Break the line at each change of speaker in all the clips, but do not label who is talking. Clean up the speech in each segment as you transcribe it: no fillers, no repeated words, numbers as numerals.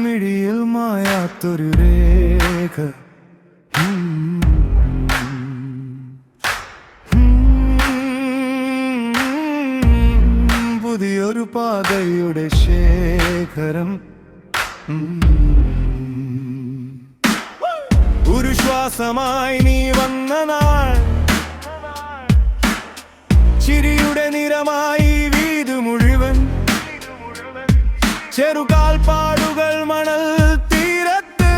മിഴിയിൽ മായാത്തൊരു രേഖ പുതിയൊരു പാതയുടെ ശേഖരം ഒരു ശ്വാസമായി നീ വന്ന നാൾ ചിരിയുടെ നിറമായി വീട് മുഴുവൻ ചെറുകാൽപ്പാടുകൾ മണൽ തീരത്ത്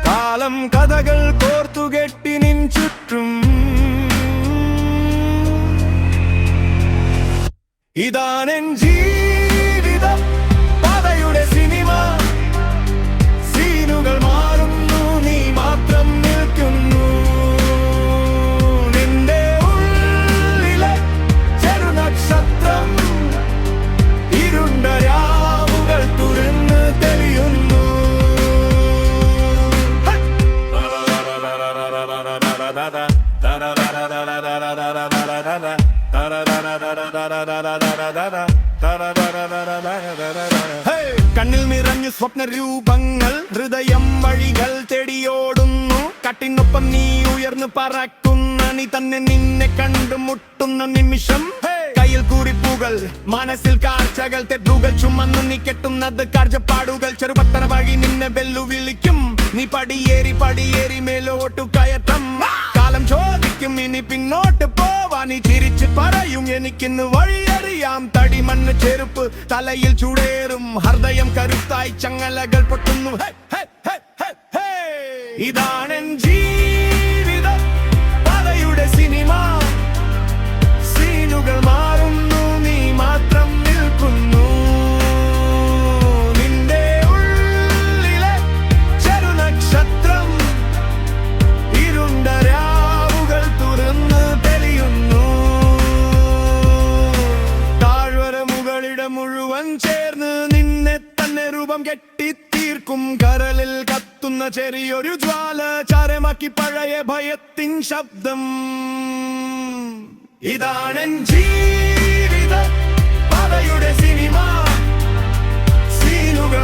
കാലം കഥകൾ കോർത്തുകെട്ടി നിൻ ചുറ്റും ഇതാണെൻ ജീവിതം പാതയുടെ സിനിമ സീനുകൾ മാറുന്നു നീ മാത്രം നിൽക്കുന്നു നിന്റെ ഉള്ളിലെ ചെറുനക്ഷത്രം ഇരുണ്ട രാവുകൾ തുറന്ന് തെളിയുന്നു കണ്ണിൽ നിറഞ്ഞു സ്വപ്ന രൂപങ്ങൾ ഹൃദയം വഴികൾ തേടിയോടുന്നു കട്ടിനൊപ്പം നീ ഉയർന്നു പറക്കുന്ന നീ തന്നെ നിന്നെ കണ്ടുമുട്ടുന്ന നിമിഷം കയ്യിൽ കുറിപ്പുകൾ മനസ്സിൽ കാഴ്ചകൾ തെറ്റുകൾ ചുമന്നു നീ കെട്ടുന്നത് കാഴ്ചപ്പാടുകൾ ചെറുപത്തന വഴി നിന്നെ വെല്ലുവിളിക്കും നീ പടിയേറി മേലോട്ടു കയറ്റം കാലം ചോദിക്കും ഇനി പിന്നോട്ട് പോവാ നീ ചിരിച്ച് പറയും എനിക്കിന്ന് വഴിയറിയാം തടിമണ്ണ് ചെരുപ്പ് തലയിൽ ചൂടേറും ഹൃദയം കരുത്തായി ചങ്ങലകൾ പൊട്ടുന്നു ഇതാണെൻ ജീവിതം പാതയുടെ സിനിമ സീനുകൾ മാറുന്നു നീ മാത്രം നിൽക്കുന്നു നിന്റെ ഉള്ളിലെ ചെറുനക്ഷത്രം ഇരുണ്ട രാവുകൾ തുറന്ന് തെളിയുന്നു താഴ്വര മുകളിടെ മുഴുവൻ ചേർന്ന് നിന്നെ തന്നെ രൂപം കെട്ടിത്തീർക്കും കരളിൽ കത്തുന്ന ചെറിയൊരു ജ്വാല ചാരമാക്കി പഴയ ഭയത്തിൻ ശബ്ദം ഇതാണെൻ ജീവിതം പാതയുടെ സിനിമ സീനുകൾ